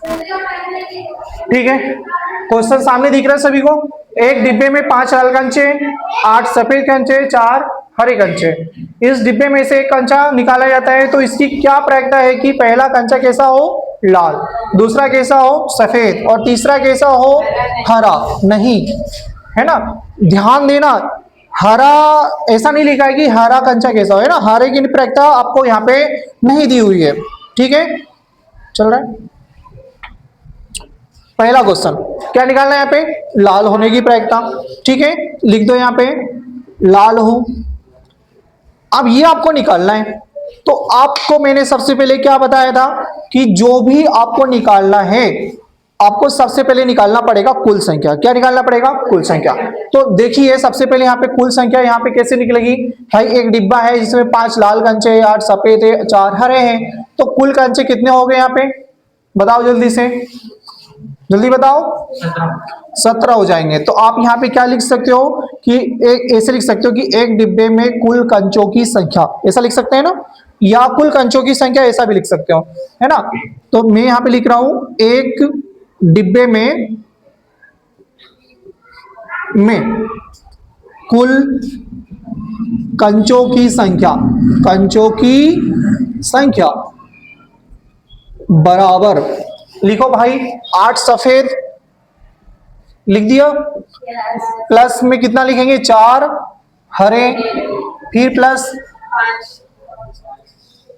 ठीक है, क्वेश्चन सामने दिख रहा है सभी को। एक डिब्बे में 5 लाल कंचे, 8 सफेद कंचे, 4 हरे कंचे। इस डिब्बे में से एक कंचा निकाला जाता है तो इसकी क्या प्रायिकता है कि पहला कंचा कैसा हो, लाल, दूसरा कैसा हो, सफेद, और तीसरा कैसा हो, हरा। नहीं, है ना, ध्यान देना, हरा ऐसा नहीं लिखा है कि हरा कंचा कैसा हो, है ना, हरे की प्रायिकता आपको यहाँ पे नहीं दी हुई है। ठीक है, चल रहा है। पहला क्वेश्चन क्या निकालना है यहाँ पे, लाल होने की प्रायिकता। ठीक है, लिख दो यहाँ पे लाल हो। अब ये आपको निकालना है, तो आपको मैंने सबसे पहले क्या बताया था कि जो भी आपको निकालना है, आपको सबसे पहले निकालना पड़ेगा कुल संख्या। क्या निकालना पड़ेगा, कुल संख्या। तो देखिए सबसे पहले यहाँ पे कुल संख्या यहाँ पे कैसे निकलेगी भाई, एक डिब्बा है जिसमें 5 लाल कंचे, 8 सफेद है, 4 हरे हैं, तो कुल कंचे कितने हो गए यहाँ पे, बताओ जल्दी से, जल्दी बताओ। 17 हो जाएंगे। तो आप यहाँ पे क्या लिख सकते हो कि एक ऐसे लिख सकते हो कि एक डिब्बे में कुल कंचों की संख्या, ऐसा लिख सकते हैं ना, या कुल कंचों की संख्या ऐसा भी लिख सकते हो, है ना। तो मैं यहाँ पे लिख रहा हूं एक डिब्बे में कुल कंचों की संख्या, कंचों की संख्या बराबर, लिखो भाई 8 सफेद लिख दिया, प्लस में कितना लिखेंगे, 4 हरे, फिर प्लस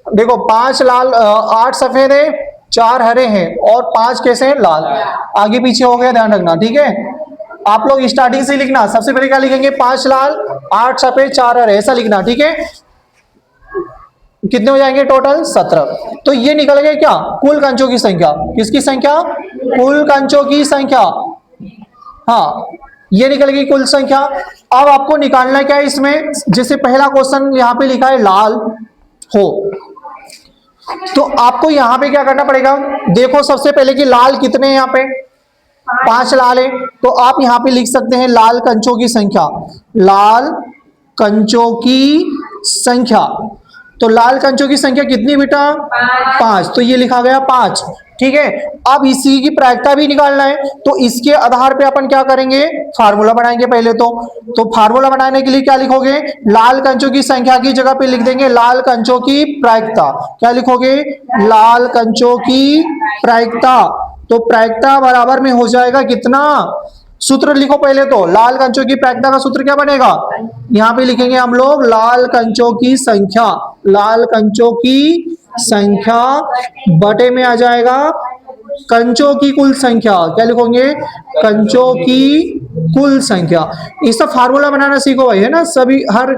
देखो 5 लाल, 8 सफेद है, 4 हरे हैं, और 5 कैसे हैं, लाल। आगे पीछे हो गया, ध्यान रखना। ठीक है, आप लोग स्टार्टिंग से लिखना, सबसे पहले क्या लिखेंगे, 5 लाल, 8 सफेद, 4 हरे, ऐसा लिखना। ठीक है, कितने हो जाएंगे टोटल, 17। तो ये निकल गए क्या, कुल कंचों की संख्या। किसकी संख्या, कुल कंचों की संख्या। हाँ, ये निकल गई कुल संख्या। अब आपको निकालना क्या है इसमें, जैसे पहला क्वेश्चन यहाँ पे लिखा है लाल हो, तो आपको यहां पे क्या करना पड़ेगा, देखो सबसे पहले कि लाल कितने हैं, यहाँ पे 5 लाल है, तो आप यहां पे लिख सकते हैं लाल कंचों की संख्या, लाल कंचों की संख्या। तो लाल कंचों की संख्या कितनी बेटा, 5, तो ये लिखा गया 5। ठीक है, अब इसी की प्रायिकता भी निकालना है, तो इसके आधार पे अपन क्या करेंगे, फार्मूला बनाएंगे पहले तो फार्मूला बनाने के लिए क्या लिखोगे, लाल कंचों की संख्या की जगह पे लिख देंगे लाल कंचों की प्रायिकता। क्या लिखोगे, लाल कंचों की प्रायिकता। तो प्रायिकता बराबर में हो जाएगा कितना, सूत्र लिखो पहले, तो लाल कंचों की प्रायिकता का सूत्र क्या बनेगा, यहां पे लिखेंगे हम लोग लाल कंचों की संख्या, लाल कंचों की संख्या बटे में आ जाएगा कंचों की कुल संख्या। क्या लिखोगे, कंचों की कुल संख्या। इसका फार्मूला बनाना सीखो भाई, है ना, सभी हर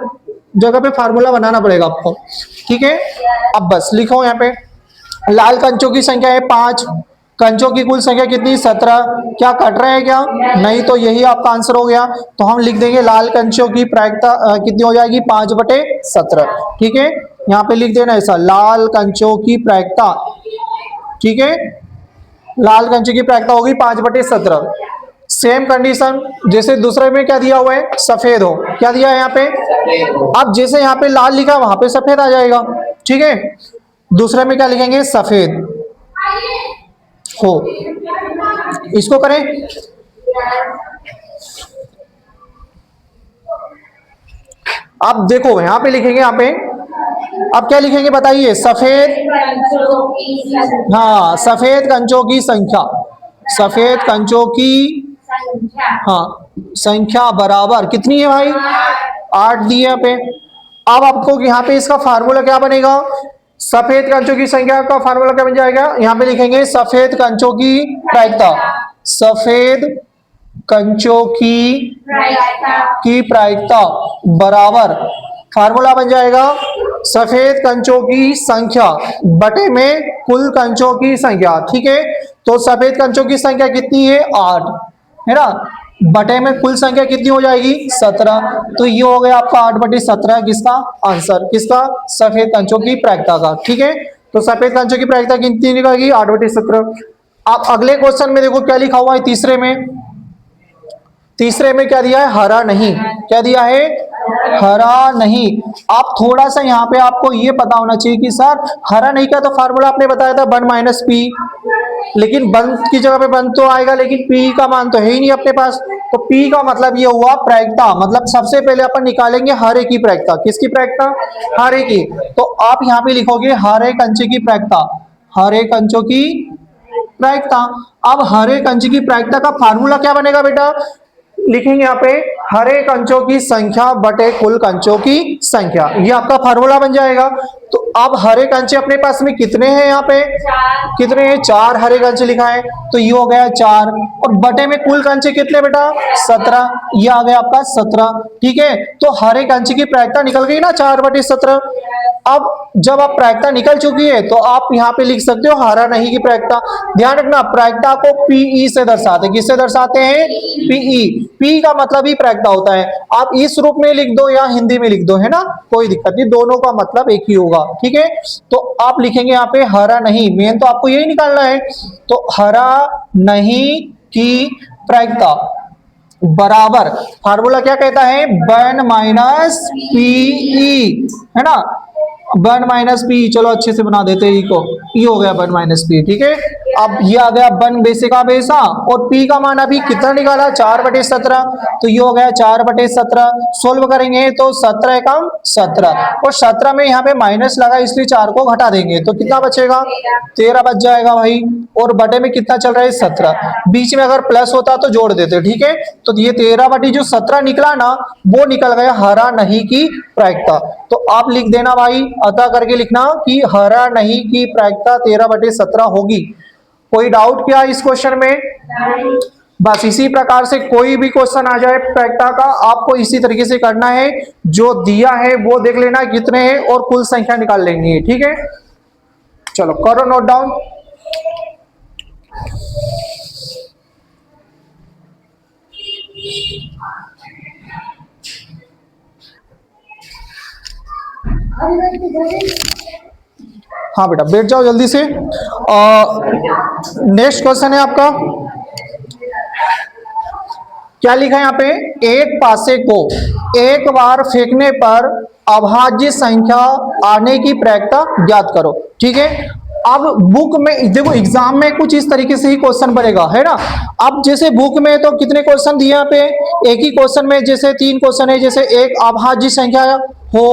जगह पे फार्मूला बनाना पड़ेगा आपको। ठीक है, अब बस लिखो यहाँ पे लाल कंचों की संख्या है 5, कंचों की कुल संख्या कितनी, 17। क्या कट रहे हैं क्या, नहीं, तो यही आपका आंसर हो गया। तो हम लिख देंगे लाल कंचों की प्रायिकता कितनी हो जाएगी, 5/17। ठीक है, यहाँ पे लिख देना ऐसा, लाल कंचों की प्रायिकता। ठीक है, लाल कंचों की प्रायिकता होगी 5/17। सेम कंडीशन जैसे दूसरे में क्या दिया हुआ है, सफेद हो, क्या दिया है यहाँ पे, अब जैसे यहाँ पे लाल लिखा वहां पे सफेद आ जाएगा। ठीक है, दूसरे में क्या लिखेंगे, सफेद हो, इसको करें। अब देखो यहां पे लिखेंगे, यहाँ पे अब क्या लिखेंगे बताइए, सफेद, हाँ सफेद कंचों की संख्या, सफेद कंचों की हाँ संख्या बराबर कितनी है भाई, 8 दी है यहाँ पे। अब आपको यहाँ पे इसका फार्मूला क्या बनेगा, सफेद कंचों की संख्या का फार्मूला क्या बन जाएगा, यहां पे लिखेंगे सफेद कंचों की प्रायिकता, सफेद कंचों की प्रायिकता बराबर फार्मूला बन जाएगा सफेद कंचों की संख्या बटे में कुल कंचों की संख्या। ठीक है, तो सफेद कंचों की संख्या कितनी है, 8 है ना, बटे में कुल संख्या कितनी हो जाएगी, 17। तो ये हो गया आपका 8/17 किसका आंसर, किसका, सफेद कंचों की प्रायिकता का। ठीक है, तो सफेद कंचों की प्रायिकता कितनी निकलेगी, 8/17। अब अगले क्वेश्चन में देखो क्या लिखा हुआ है, तीसरे में क्या दिया है, हरा नहीं, क्या दिया है, हरा नहीं। आप थोड़ा सा यहाँ पे आपको ये पता होना चाहिए कि सर हरा नहीं, क्या तो फार्मूला आपने बताया था 1 - p, लेकिन बंद की जगह पे बंद तो आएगा, लेकिन पी का मान तो है ही नहीं अपने पास। तो पी का मतलब ये हुआ प्रायिकता, मतलब सबसे पहले अपन निकालेंगे हर एक की प्रायिकता। किसकी प्रायिकता? हर एक की। तो आप यहाँ पे लिखोगे हर एक अंश की प्रायिकता, हर एक अंशों की प्रायिकता। अब हर एक अंश की प्रायिकता का फार्मूला क्या बनेगा बेटा? लिखेंगे यहाँ पे हर एक अंशों की संख्या बटे कुल अंशों की संख्या, ये आपका फार्मूला बन जाएगा। तो अब हर एक अंश अपने पास में कितने हैं? यहाँ पे कितने हैं? 4 हर एक अंश लिखा है, तो ये हो गया 4। और बटे में कुल अंश कितने बेटा? 17, ये आ गया आपका 17। ठीक है, तो हर एक अंश की प्रायिकता निकल गई ना 4/17। अब जब आप प्रायिकता निकल चुकी है तो आप यहाँ पे लिख सकते हो हरा नहीं की प्रायिकता। ध्यान रखना, प्रायिकता को पीई से दर्शाते हैं। किससे दर्शाते हैं? पीई। पी का मतलब ही प्रायिकता होता है। आप इस रूप में लिख दो या हिंदी में लिख दो, है ना, कोई दिक्कत नहीं, दोनों का मतलब एक ही होगा। ठीक है, तो आप लिखेंगे यहाँ पे हरा नहीं, मेन तो आपको यही निकालना है। तो हरा नहीं की प्रायिकता बराबर, फार्मूला क्या कहता है? 1 माइनस पीई, है ना, 1 माइनस पी। चलो अच्छे से बना देते हैं को, ये हो गया 1 माइनस पी। ठीक है, अब ये आ गया 1 बेसे का बेसा, और पी का मान अभी कितना निकाला? 4/17, तो ये हो गया 4/17। सोल्व करेंगे तो 17 एकम 17, और 17 में यहाँ पे माइनस लगा इसलिए 4 को घटा देंगे तो कितना बचेगा? 13 बच जाएगा भाई। और बटे में कितना चल रहा है? 17। बीच में अगर प्लस होता तो जोड़ देते। ठीक है, तो ये 13/17 निकला ना, वो निकल गया हरा नहीं की प्रायिकता। तो आप लिख देना भाई, अतः करके लिखना कि हरा नहीं की प्रायिकता 13/17 होगी। कोई डाउट क्या इस क्वेश्चन में? बस इसी प्रकार से कोई भी क्वेश्चन आ जाए प्रायिकता का, आपको इसी तरीके से करना है। जो दिया है वो देख लेना कितने हैं और कुल संख्या निकाल लेंगे। ठीक है, चलो करो नोट डाउन। हाँ बेटा बैठ जाओ जल्दी से। नेक्स्ट क्वेश्चन है आपका, क्या लिखा है यहाँ पे? एक पासे को एक बार फेंकने पर अभाज्य संख्या आने की प्रायिकता ज्ञात करो। ठीक है, अब बुक में देखो एग्जाम में कुछ इस तरीके से ही क्वेश्चन बनेगा, है ना। अब जैसे बुक में तो कितने क्वेश्चन दिए यहाँ पे? एक ही क्वेश्चन में जैसे 3 क्वेश्चन है, जैसे एक अभाज्य संख्या हो,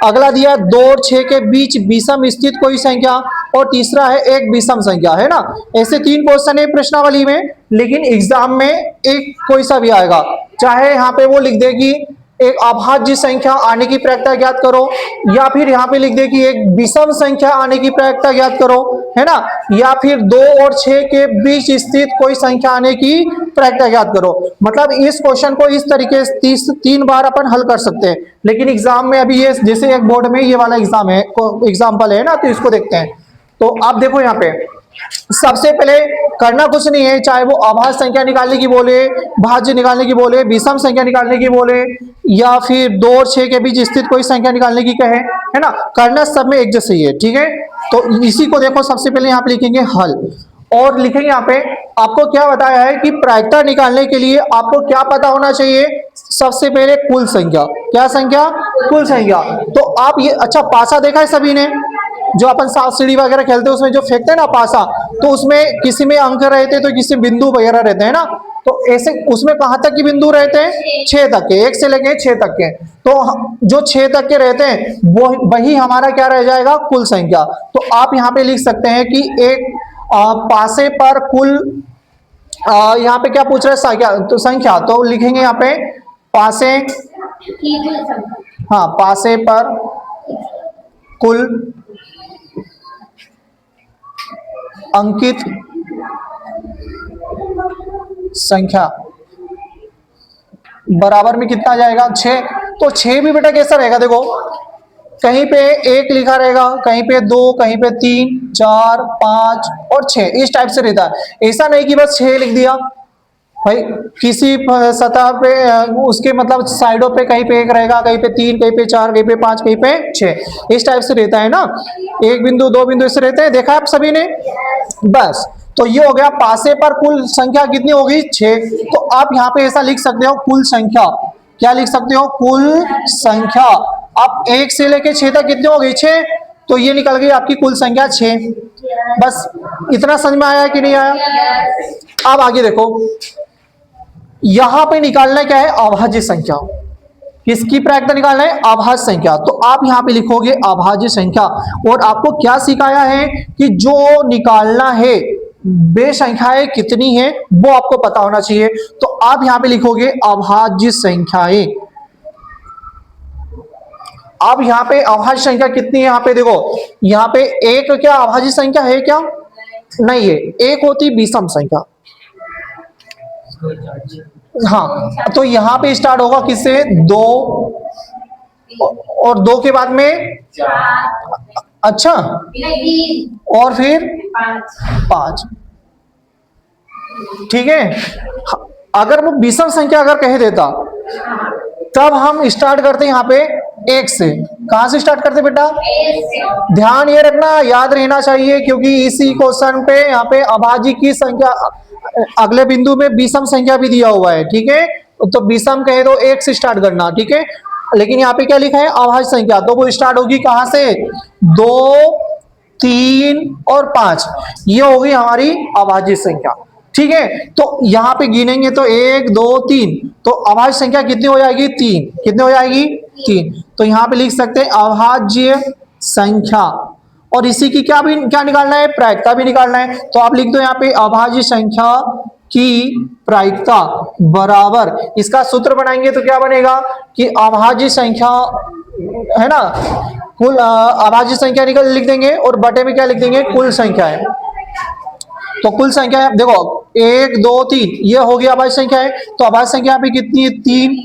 अगला दिया 2 और 6 के बीच विषम स्थित कोई संख्या, और तीसरा है एक विषम संख्या, है ना। ऐसे 3 क्वेश्चन है प्रश्नावली में, लेकिन एग्जाम में एक कोई सा भी आएगा, चाहे यहाँ पे वो लिख दे कि एक अभाज्य संख्या आने की प्रायिकता ज्ञात करो, या फिर यहाँ पे लिख दे कि एक विषम संख्या आने की प्रायिकता ज्ञात करो, है ना, या फिर 2 और 6 के बीच स्थित कोई संख्या आने की प्रायिकता ज्ञात करो। मतलब इस क्वेश्चन को इस तरीके से 3 बार अपन हल कर सकते हैं। लेकिन एग्जाम में अभी ये जैसे एक बोर्ड में ये वाला एग्जाम है, एग्जाम्पल है ना, तो इसको देखते हैं। तो आप देखो यहाँ पे सबसे पहले करना कुछ नहीं है, चाहे वो अभाज्य संख्या निकालने की बोले, भाज्य निकालने की बोले, विषम संख्या निकालने की बोले, या फिर 2 और 6 के बीच स्थित कोई संख्या निकालने की कहे, है ना, करना सब में एक जैसे ही है। ठीक है, तो इसी को देखो सबसे पहले यहाँ पे लिखेंगे हल, और लिखेंगे यहाँ पे आपको क्या बताया है कि प्रायिकता निकालने के लिए आपको क्या पता होना चाहिए? सबसे पहले कुल संख्या। क्या संख्या? कुल संख्या। तो आप ये अच्छा पासा देखा है सभी ने, जो अपन सांप सीढ़ी वगैरह खेलते हैं उसमें जो फेंकते हैं ना पासा, तो उसमें किसी में अंक रहते हैं तो किसी बिंदु वगैरह रहते हैं ना, तो ऐसे उसमें कहां तक की बिंदु रहते हैं? 6 तक के, 1 से लेके 6 तक के। तो जो 6 तक के रहते हैं वो वही हमारा क्या रह जाएगा? कुल संख्या। तो आप यहाँ पे लिख सकते हैं कि एक पासे पर कुल, यहाँ पे क्या पूछ रहे हैं? तो संख्या, तो लिखेंगे यहाँ पे पासे, हाँ पासे पर कुल अंकित संख्या बराबर में कितना आ जाएगा? 6। तो 6 भी बेटा कैसा रहेगा? देखो कहीं पे 1 लिखा रहेगा, कहीं पे 2, कहीं पे 3, 4, 5 और 6, इस टाइप से रहता है। ऐसा नहीं कि बस 6 लिख दिया भाई, किसी सतह पे उसके मतलब साइडों पे कहीं पे 1 रहेगा, कहीं पे 3, कहीं पे 4, कहीं पे 5, कहीं पे 6, इस टाइप से रहता है ना। 1 बिंदु 2 बिंदु ऐसे रहते हैं, देखा आप सभी ने। बस तो ये हो गया पासे पर कुल संख्या कितनी होगी? 6। तो आप यहाँ पे ऐसा लिख सकते हो कुल संख्या, क्या लिख सकते हो? कुल संख्या। अब 1 से लेके 6 तक कितनी हो गई? 6। तो ये निकल गई आपकी कुल संख्या 6। बस इतना समझ में आया कि नहीं आया? अब आगे देखो, यहां पे निकालना क्या है? अभाज्य संख्या। किसकी प्रायिकता निकालना है? अभाज्य संख्या। तो आप यहां पे लिखोगे अभाज्य संख्या, और आपको क्या सिखाया है कि जो निकालना है वे संख्याएं कितनी है वो आपको पता होना चाहिए। तो आप यहां पे लिखोगे अभाज्य संख्याएं। अब यहां पे अभाज्य संख्या कितनी है? यहां पे देखो, यहां पे एक क्या अभाज्य संख्या है क्या? नहीं है। एक होती विषम संख्या। हाँ, तो यहां पे स्टार्ट होगा किससे? 2, और 2 के बाद में 4, अच्छा, और फिर 5। ठीक है। अगर वो विषम संख्या अगर कह देता तब हम स्टार्ट करते यहाँ पे 1 से। कहां से स्टार्ट करते बेटा? ध्यान ये रखना, याद रहना चाहिए, क्योंकि इसी क्वेश्चन पे यहाँ पे अभाज्य की संख्या अगले बिंदु में विषम संख्या भी दिया हुआ है। ठीक है, तो विषम कहे तो 1 से स्टार्ट करना। ठीक है, लेकिन यहाँ पे क्या लिखा है? अभाज्य संख्या। तो वो स्टार्ट होगी कहां से? 2, 3 और 5, ये होगी हमारी अभाज्य संख्या। ठीक है, तो यहां पे गिनेंगे तो 1, 2, 3, तो अभाज्य संख्या कितनी हो जाएगी? 3। कितनी हो जाएगी? 3। तो यहां पे लिख सकते हैं अभाज्य संख्या, और इसी की क्या निकालना है? प्रायिकता भी निकालना है। तो आप लिख दो यहाँ पे अभाज्य संख्या की प्रायिकता बराबर, इसका सूत्र बनाएंगे तो क्या बनेगा कि अभाज्य संख्या है ना, कुल अभाज्य संख्या लिख देंगे, और बटे में क्या लिख देंगे? कुल संख्या है। तो कुल संख्या है, देखो 1, 2, 3, ये हो गया अभाज्य संख्या है। तो अभाज्य संख्या यहाँ पे कितनी है? 3।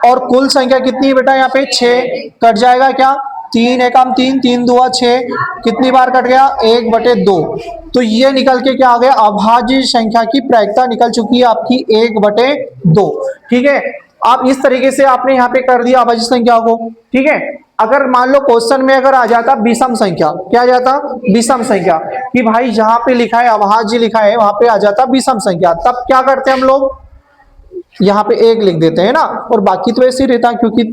और कुल संख्या कितनी है बेटा? यहाँ पे 6। कट जाएगा क्या? 3 एकम 3, 3 दूआ 6, कितनी बार कट गया? 1/2। तो ये निकल के क्या आ गया? अभाज्य संख्या की प्रायिकता निकल चुकी है आपकी 1/2। ठीक है, आप इस तरीके से आपने यहाँ पे कर दिया अभाज्य संख्या को। ठीक है, अगर मान लो क्वेश्चन में अगर आ जाता विषम संख्या, क्या आ जाता? विषम संख्या, कि भाई जहां पे लिखा है अभाज्य लिखा है वहां पे आ जाता विषम संख्या, तब क्या करते हैं हम लोग? यहाँ पे 1 लिख देते हैं ना, और बाकी तो ऐसे ही रहता क्योंकि।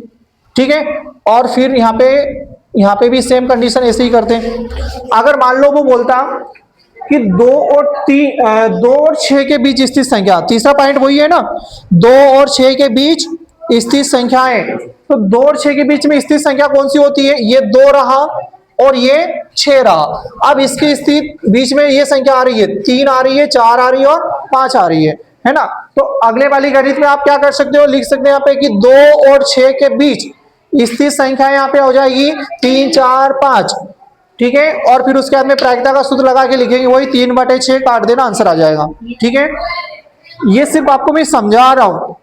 ठीक है, और फिर यहाँ पे भी सेम कंडीशन ऐसे ही करते हैं। अगर मान लो वो बोलता कि 2 और 6 के बीच स्थित संख्या, तीसरा पॉइंट वही है ना, 2 और 6 के बीच स्थित संख्याएं, तो 2 और 6 के बीच में स्थित संख्या कौन सी होती है? ये 2 रहा और ये 6 रहा। अब इसके स्थित बीच में ये संख्या आ रही है, 3 आ रही है, 4 आ रही है और 5 आ रही है ना। तो अगले वाली गणित में आप क्या कर सकते हो? लिख सकते हैं यहाँ पे कि 2 और 6 के बीच स्थित संख्या यहाँ पे हो जाएगी 3, 4, 5। ठीक है, और फिर उसके बाद में प्रायिकता का सूत्र लगा के लिखेंगे, वही 3/6 काट देना, आंसर आ जाएगा। ठीक है, ये सिर्फ आपको मैं समझा रहा हूं,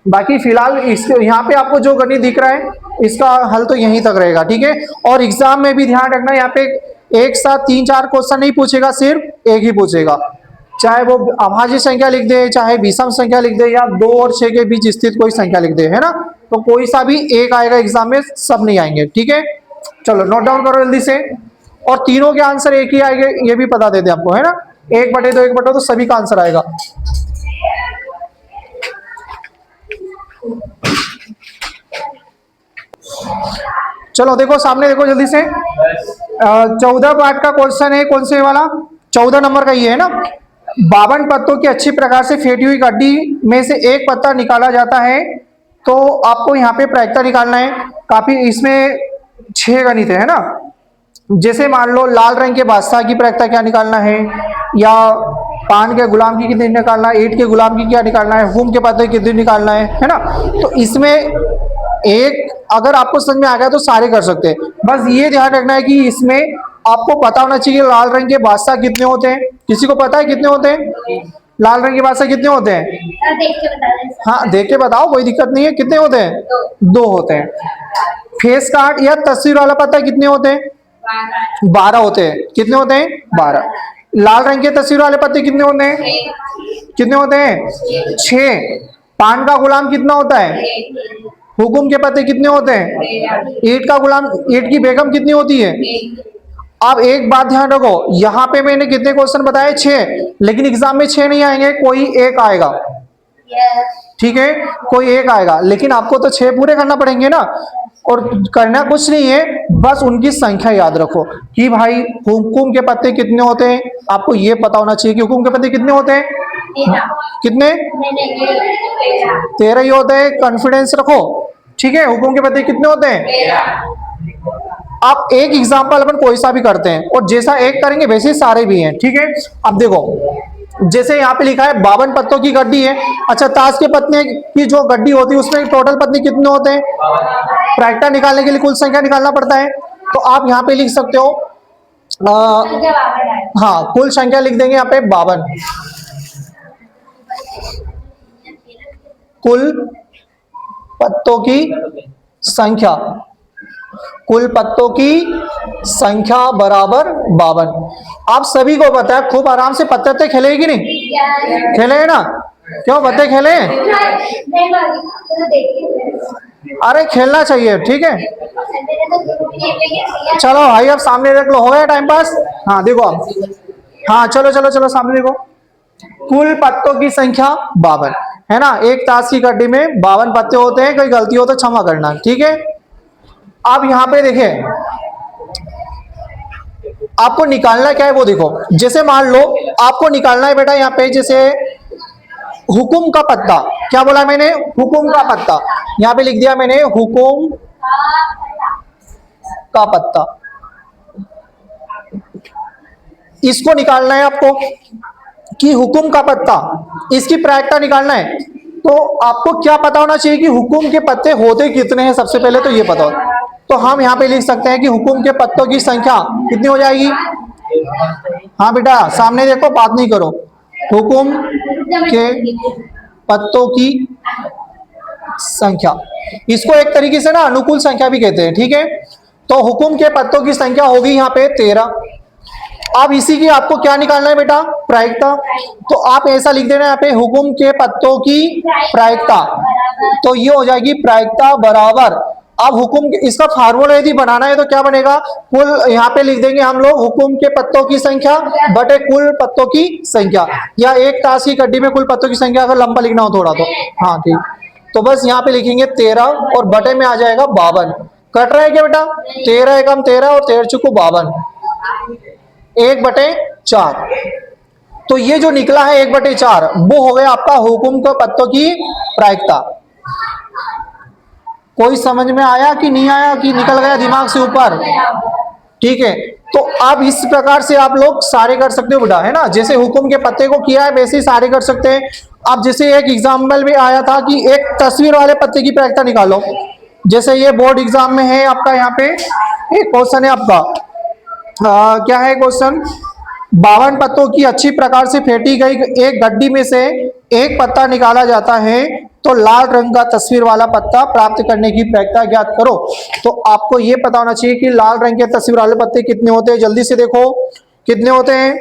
बाकी फिलहाल इसके यहाँ पे आपको जो गणित दिख रहा है इसका हल तो यहीं तक रहेगा। ठीक है, और एग्जाम में भी ध्यान रखना, यहाँ पे एक साथ 3-4 क्वेश्चन नहीं पूछेगा, सिर्फ एक ही पूछेगा, चाहे वो अभाज्य संख्या लिख दे, चाहे विषम संख्या लिख दे, या 2 और 6 के बीच स्थित कोई संख्या लिख दे, है ना। तो कोई सा भी एक आएगा एग्जाम में, सब नहीं आएंगे। ठीक है, चलो नोट डाउन करो जल्दी से, और तीनों के आंसर एक ही आएंगे ये भी बता देते आपको, है ना। 1/2 1/2 तो सभी का आंसर आएगा। चलो देखो सामने, देखो जल्दी से, 14 पार्ट का क्वेश्चन है, कौन से वाला? 14 नंबर का ये है ना। 52 पत्तों की अच्छी प्रकार से फेंटी हुई गड्डी में से एक पत्ता निकाला जाता है, तो आपको यहाँ पे प्रायिकता निकालना है। काफी इसमें 6 गणित है ना। जैसे मान लो लाल रंग के बादशाह की प्रायिकता क्या निकालना है, या पान के गुलाम की कितनी निकालना है, ईंट के गुलाम की क्या निकालना है, हुम के पत्ते की कितनी निकालना है ना। तो इसमें एक अगर आपको समझ में आ गया तो सारे कर सकते हैं। बस ये ध्यान रखना है कि इसमें आपको पता होना चाहिए लाल रंग के बादशाह कितने होते हैं। किसी को पता है कितने होते हैं? लाल रंग के बादशाह कितने होते हैं? देख के बता दें। हाँ देख के बताओ, कोई दिक्कत नहीं है। कितने होते हैं? 2 होते हैं। फेस कार्ड या तस्वीर वाला पत्ता कितने होते हैं? 12 होते हैं। कितने होते हैं? 12। लाल रंग के तस्वीर वाले पत्ते कितने होते हैं? कितने होते हैं? 6। पान का गुलाम कितना होता है? हुकुम के पत्ते कितने होते हैं? ईंट का गुलाम, ईंट की बेगम कितनी होती है? अब एक बात ध्यान रखो, यहाँ पे मैंने कितने क्वेश्चन बताए? 6, लेकिन एग्जाम में 6 नहीं आएंगे, कोई एक आएगा। ठीक है, कोई एक आएगा, लेकिन आपको तो 6 पूरे करना पड़ेंगे ना। और करना कुछ नहीं है, बस उनकी संख्या याद रखो कि भाई हुकुम के पत्ते कितने होते हैं, आपको ये पता होना चाहिए कि हुकुम के पत्ते कितने होते हैं, 13 कितने, नहीं 13 13 ही होते हैं, कॉन्फिडेंस रखो, ठीक है। हुकुम के पत्ते कितने होते हैं, 13 आप एक एग्जाम्पल अपन कोई सा भी करते हैं और जैसा एक करेंगे वैसे ही सारे भी हैं, ठीक है। अब देखो जैसे यहाँ पे लिखा है 52 पत्तों की गड्डी है, अच्छा ताश के पत्ते की जो गड्डी होती है उसमें टोटल पत्ते कितने होते हैं, प्रायिकता निकालने के लिए कुल संख्या निकालना पड़ता है, तो आप यहाँ पे लिख सकते हो संख्या 52 है। हाँ कुल संख्या लिख देंगे यहाँ पे 52, कुल पत्तों की संख्या, कुल पत्तों की संख्या बराबर 52। आप सभी को पता है खूब आराम से पत्ते खेले कि नहीं, खेले हैं ना, क्यों पत्ते खेले हैं, नहीं बाजी तो देखिए अरे खेलना चाहिए, ठीक है। मैंने तो ग्रुप में लेके चलो भाई अब सामने देख लो, हो गया टाइम पास, हाँ देखो अब, हाँ चलो चलो चलो सामने देखो, कुल पत्तों की संख्या 52 है ना, एक ताश की गड्डी में 52 पत्ते होते हैं, कोई गलती हो तो क्षमा करना, ठीक है। अब यहाँ पे देखिए आपको निकालना क्या है वो देखो, जैसे मान लो आपको निकालना है बेटा यहाँ पे जैसे हुकुम का पत्ता, क्या बोला मैंने, हुकुम का पत्ता, यहाँ पे लिख दिया मैंने हुकुम का पत्ता, इसको निकालना है आपको कि हुकुम का पत्ता, इसकी प्रायिकता निकालना है, तो आपको क्या पता होना चाहिए कि हुकुम के पत्ते होते कितने हैं, सबसे पहले तो ये पता हो, तो हम यहाँ पे लिख सकते हैं कि हुकुम के पत्तों की संख्या कितनी हो जाएगी, हाँ बेटा सामने देखो बात नहीं करो, हुकुम के पत्तों की संख्या, इसको एक तरीके से ना अनुकूल संख्या भी कहते हैं, ठीक है। तो हुकुम के पत्तों की संख्या होगी यहाँ पे 13। अब इसी की आपको क्या निकालना है बेटा, प्रायिकता, तो आप ऐसा लिख देना यहाँ पे हुकुम के पत्तों की प्रायिकता, तो ये हो जाएगी प्रायिकता बराबर, अब हुकुम इसका फार्मूला यदि बनाना है तो क्या बनेगा, कुल यहाँ पे लिख देंगे हम लोग हुकुम के पत्तों की संख्या बटे कुल पत्तों की संख्या, या एक ताश की गड्डी में कुल पत्तों की संख्या अगर लंबा लिखना हो थोड़ा तो, हाँ ठीक, तो बस यहाँ पे लिखेंगे 13 और बटे में आ जाएगा 52, कट रहा है क्या बेटा, 13 एकम 13 और 13 चुको 52, 1/4, तो ये जो निकला है 1/4 वो हो गया आपका हुकुम के पत्तों की प्रायिकता। कोई समझ में आया कि नहीं आया, कि निकल गया दिमाग से ऊपर, ठीक है। तो अब इस प्रकार से आप लोग सारे कर सकते हो बेटा, है ना, जैसे हुकुम के पत्ते को किया है वैसे ही सारे कर सकते हैं। अब जैसे एक एग्जाम्पल में आया था कि एक तस्वीर वाले पत्ते की प्रायिकता निकालो, जैसे ये बोर्ड एग्जाम में है आपका, यहाँ पे एक क्वेश्चन है आपका, क्या है क्वेश्चन, 52 पत्तों की अच्छी प्रकार से फेंटी गई एक गड्डी में से एक पत्ता निकाला जाता है, तो लाल रंग का तस्वीर वाला पत्ता प्राप्त करने की प्रायिकता ज्ञात करो। तो आपको यह पता होना चाहिए कि लाल रंग के तस्वीर वाले पत्ते कितने होते हैं, जल्दी से देखो कितने होते हैं,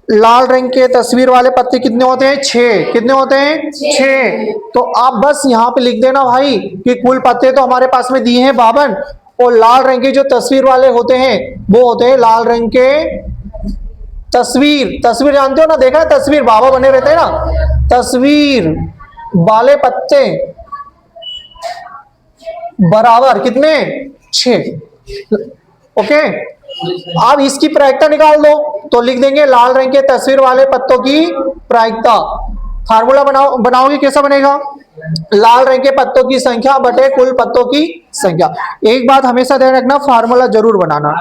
लाल रंग के तस्वीर वाले पत्ते कितने होते हैं, 6, कितने होते हैं 6, तो आप बस यहाँ पे लिख देना भाई कि कुल पत्ते तो हमारे पास में दिए हैं 52, और लाल रंग के जो तस्वीर वाले होते हैं वो होते हैं लाल रंग के तस्वीर, तस्वीर जानते हो ना, देखा है तस्वीर बाबा बने रहते हैं ना, तस्वीर वाले पत्ते बराबर कितने 6, ओके। अब इसकी प्रायिकता निकाल दो, तो लिख देंगे लाल रंग के तस्वीर वाले पत्तों की प्रायिकता, फार्मूला बनाओगे कैसा बनेगा, लाल रंग के पत्तों की संख्या बटे कुल पत्तों की संख्या। एक बात हमेशा ध्यान रखना, फार्मूला जरूर बनाना।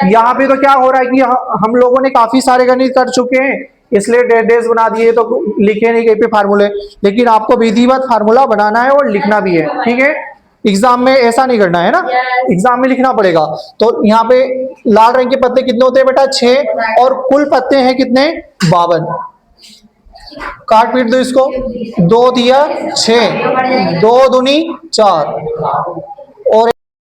यहाँ पे तो क्या हो रहा है कि हम लोगों ने काफी सारे गणित कर चुके हैं, इसलिए डेज बना दिए तो लिखे नहीं कहीं पे फार्मूले, लेकिन आपको विधिवत फार्मूला बनाना है और लिखना भी है, ठीक है। एग्जाम में ऐसा नहीं करना है ना, एग्जाम में लिखना पड़ेगा। तो यहाँ पे लाल रंग के पत्ते कितने होते हैं बेटा 6, और कुल पत्ते हैं कितने 52, काट पीट दो इसको, 2 दिया 6, 2 दूनी 4,